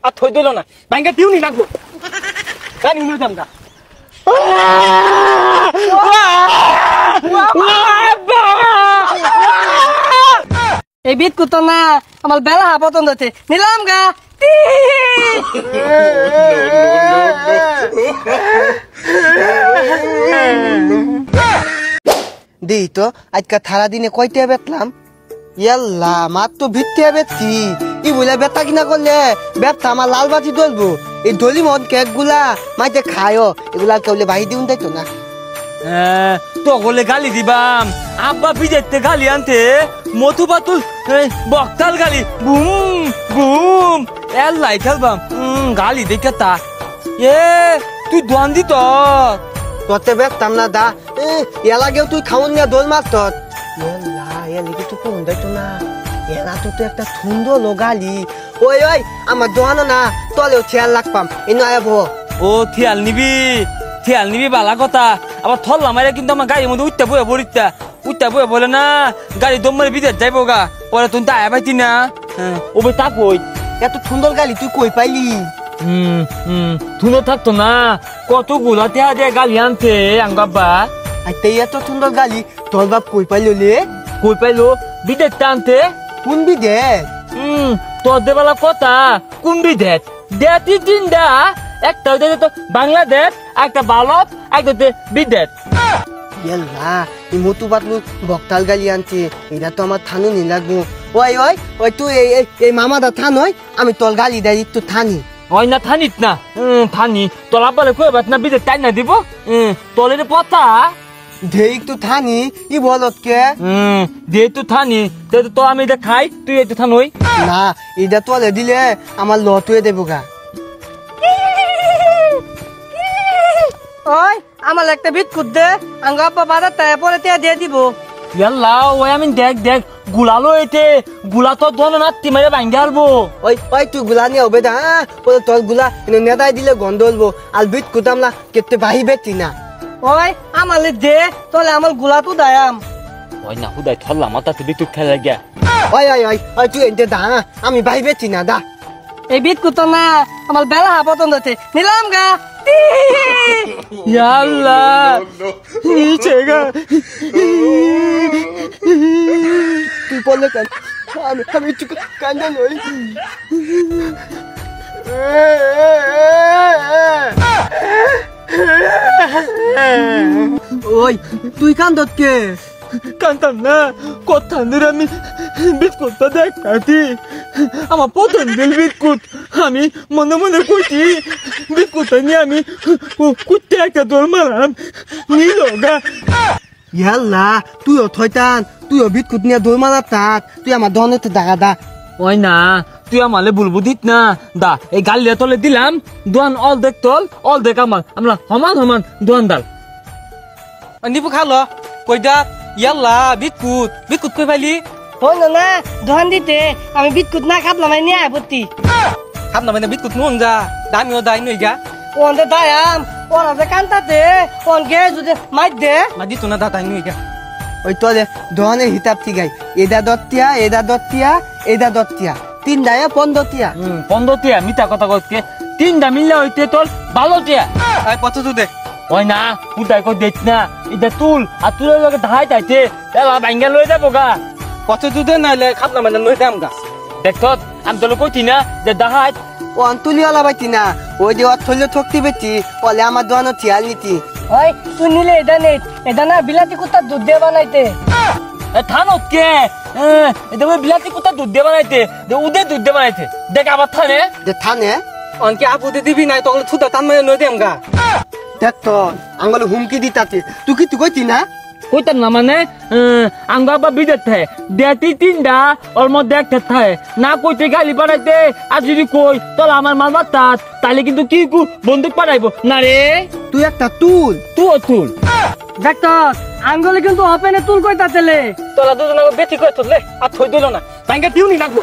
আর থই দিল না ভাঙ্গা দিও নি লাগবো গাড়ি নিয়ে যাম গা এই বিট কুতো না আমার বেলা পছন্দ হচ্ছে নিলাম গা দেই তো আজকে সারা দিনে কয়টা বেতলাম ইয়াল্লা মাত্র ভিত্তি বেতছি ই বলে বেতা কিনা করলে বেতা আমার লাল বাতি ধরবো এই দলি মন কেক গুলা মাঝে খায়ও এগুলা কেউলে বাহি দিউন তাই তো না তগলে গালি দিবাম আব্বা বিদেতে গালি আনতে মধু পাতুল বকতাল গালি বুম বুম এর লাই খেলবাম গালি দেখে তা তুই দোয়ান দি তোতে বেততাম না দা এলাগেও তুই খাওন নিয়ে দোল মার তোর ইয়াল্লা এলিকে তো কোন তাই তো না এলা তো একটা সুন্দর গালি ওই ওই আমার দোয়ানো না তলেও খেয়াল রাখপাম এনে আয়াবো ও থিয়াল নিবি বালা কথা আবার থল্লা মারে কিন্তু আমার গাড়ির মধ্যে উঠতে বয়ে বলে না গাড়ি দম মারে বিদেশ যাইবো গা পরে তুই তা পাইতি না ও ভাই তা কই এত সুন্দর গালি তুই কই পাইলি তুই থাকতো না কতগুলা টেহা দিয়ে গালি আনতে আঙ্গাব্বা আইতে এত সুন্দর গালি তোর বাপ কই পাইলো লে কই পাইলো বিদেশ আনতে কোন বিদেশ তোর দেবালা কথা কোন বিদেশ দেতি তিনটা একটা হইতে তো বাংলাদেশ একটা ভারত একটা বিদেশ ইয়াল্লা এই মতু পাতলু বকতাল গালি আনছে এটা তো আমার থানু নি লাগবো ওই ওই ওই তুই এই মামাদা থান হয় আমি তোর গালি দেয় একটু থানি ওই না থানিত না থানি তোলা বলে কই বাত না বিদেশ তাই না দিব তোলের পতা দে একটু থানি ই বলত কে দে তুই থানি তো আমি এটা খাই তুই একটু থানই না এটা তোলে দিলে আমার লতুয়ে দেবো গা ওই আমার একটা বিট কুত দে আঙ্গা আব্বা বাজার তাই পরে দিয়ে দিব ইয়াল্লা ওই আমি দেখ গুলালো এতে গুলা তো দোনো না তিমারে ভাঙ্গে আলবো ওই ওই তুই গুলা নিয়ে হবে দা বলে তোর গুলা নেদাই দিলে গন্ধ হলবো আর বিট কুতাম না কেতে বাহি বেতি না ওই আমার দে তোলে আমার গুলা তো দায়াম ওই না হুদাই থল্লা মাথাতে বিটুক খেলা গিয়া ওই ওই ওই ওই তুই এনতে দা আমি বাহি বেতি না দা এই বিট কুতো না আমার বেলা পছন্দ হচ্ছে নিলাম গা ইয়াল্লা নিচে গা তুই বললে কেন আমি একটু কান্দা নই ওই তুই কান্দত কে কান্তাম না কথা ধরে আমি বিস্কুটটা দেখাতি আমার পছন্দের বিস্কুট আমি মনে মনে কইছি বিস্কুটটা নিয়ে আমি কুত্তে একটা দৌড় মারাম নিল গা ইয়াল্লা তুইও থইতান তুইও বিস্কুট নিয়ে দৌড় মারা তাত তুই আমার দহনতে দাগা দা ওই না তুই আমালে বলবো দিত না দা এই গালিয়া তলে দিলাম দোয়ান অল দেখ আমার আমরা সমান দোয়ানদার নিবু খালো কইদা ইয়াল্লা বিস্কুট কই পাইলি হলো না ধন দিতে আমি বিট কুত না খাবলাম নিয়ে আপত্তি খাব না মানে বিস্কুট নুন যা দামিও দাই নই গা ওনতে দায়াম ওরা যে কান্তাতে ওন গে যদি মাইর দে মা দিত না দাদাই নই গা ওই তোলে দহনের হিসাব ঠিক আছে এদা দত্তিয়া এদা দত্তিয়া 3 দায়া 15 টিয়া 15 টিয়া মিটা কথা কইতে 3টা মিললে হইতে তোর 12 টিয়া আই কত তুই দে ওই না উদাই কই দেখ না এটা তুল আর তুলের লগে ধাই তাইতে এলা ভাঙ্গা লই যাবো গা কত তুই দে নাইলে খাব না মানে লই দাম গা দেখ তো আমি তোলে কইতি না যে দাহাই ও অন্তুলিওয়ালা বাইতি না ওই যে অর্থলে ঠকতি বেটি বলে আমার দোয়ানো টিয়াল নিতি ওই তুই নিলে এটা না বিলাতি কুত্তা দুধ দিয়ে বানাইতে থানত কে এটা বিলাতি কুত্তা দুধ দিয়ে বানাইতে উদে দুধ দিয়ে বানাইতে দেখ আবার থানে যে থানে অনকে আপুতে দিবি নাই তখন থুদা টান মানে নই দেম গা দেখ তো আঙ্গলে হুমকি দিতাতে তুই কি তুই কইতি না কইতাম না মানে আঙ্গা বা বিদেশ থাকে দেতি 3টা ওর মধ্যে একটা থাকে না কইতে গালি পাঠাইতে আর যদি কই তাহলে আমার মাল মারতা তাহলে কিন্তু কি বন্দুক পাঠাইবো না রে তুই একটা তুল তুল দেখ তো আঙ্গলে কিন্তু ওপেনে তুল কইতা চলে তোলা দুজন বেটি কই তোলে আর থই দিল না ভাঙ্গা দিও নি লাগবো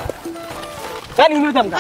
গানি নিয়ে দাম গা